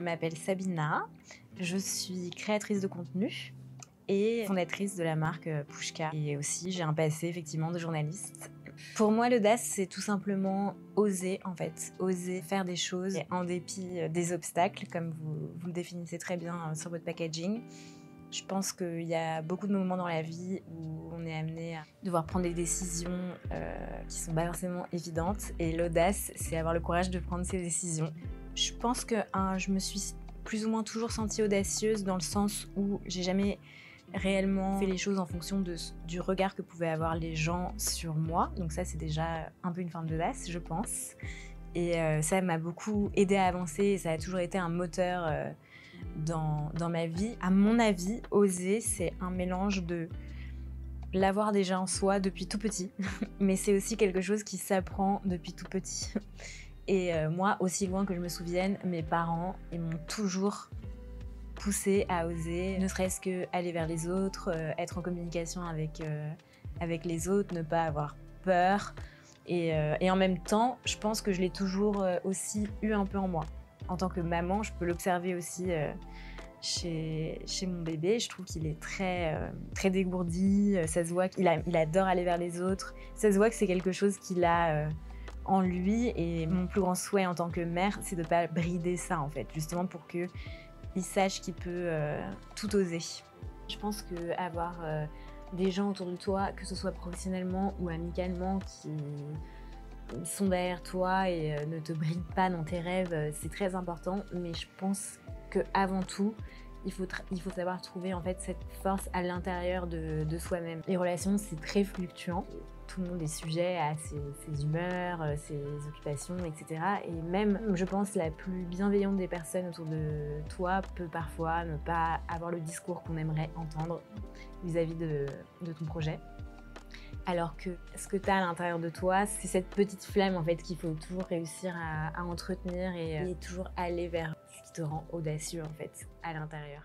m'appelle Sabina, je suis créatrice de contenu et fondatrice de la marque Pushka. Et aussi, j'ai un passé effectivement de journaliste. Pour moi, l'audace, c'est tout simplement oser en fait, oser faire des choses en dépit des obstacles, comme vous le définissez très bien sur votre packaging. Je pense qu'il y a beaucoup de moments dans la vie où on est amené à devoir prendre des décisions qui sont pas forcément évidentes. Et l'audace, c'est avoir le courage de prendre ces décisions. Je pense que je me suis plus ou moins toujours sentie audacieuse dans le sens où j'ai jamais réellement fait les choses en fonction du regard que pouvaient avoir les gens sur moi. Donc ça, c'est déjà un peu une forme d'audace, je pense. Et ça m'a beaucoup aidée à avancer et ça a toujours été un moteur dans ma vie. À mon avis, oser, c'est un mélange de l'avoir déjà en soi depuis tout petit, mais c'est aussi quelque chose qui s'apprend depuis tout petit. Et moi, aussi loin que je me souvienne, mes parents, ils m'ont toujours poussée à oser, ne serait-ce qu'aller vers les autres, être en communication avec les autres, ne pas avoir peur. Et en même temps, je pense que je l'ai toujours aussi eu un peu en moi. En tant que maman, je peux l'observer aussi chez mon bébé. Je trouve qu'il est très dégourdi, ça se voit qu'il adore aller vers les autres. Ça se voit que c'est quelque chose qu'il a en lui, et mon plus grand souhait en tant que mère, c'est de ne pas brider ça en fait, justement pour qu'il sache qu'il peut tout oser. Je pense qu'avoir des gens autour de toi, que ce soit professionnellement ou amicalement, qui sont derrière toi et ne te brident pas dans tes rêves, c'est très important. Mais je pense qu'avant tout, il faut savoir trouver en fait cette force à l'intérieur de soi-même. Les relations, c'est très fluctuant. Tout le monde est sujet à ses humeurs, ses occupations, etc. Et même, je pense, la plus bienveillante des personnes autour de toi peut parfois ne pas avoir le discours qu'on aimerait entendre vis-à-vis de ton projet. Alors que ce que tu as à l'intérieur de toi, c'est cette petite flamme en fait qu'il faut toujours réussir à entretenir et toujours aller vers ce qui te rend audacieux en fait à l'intérieur.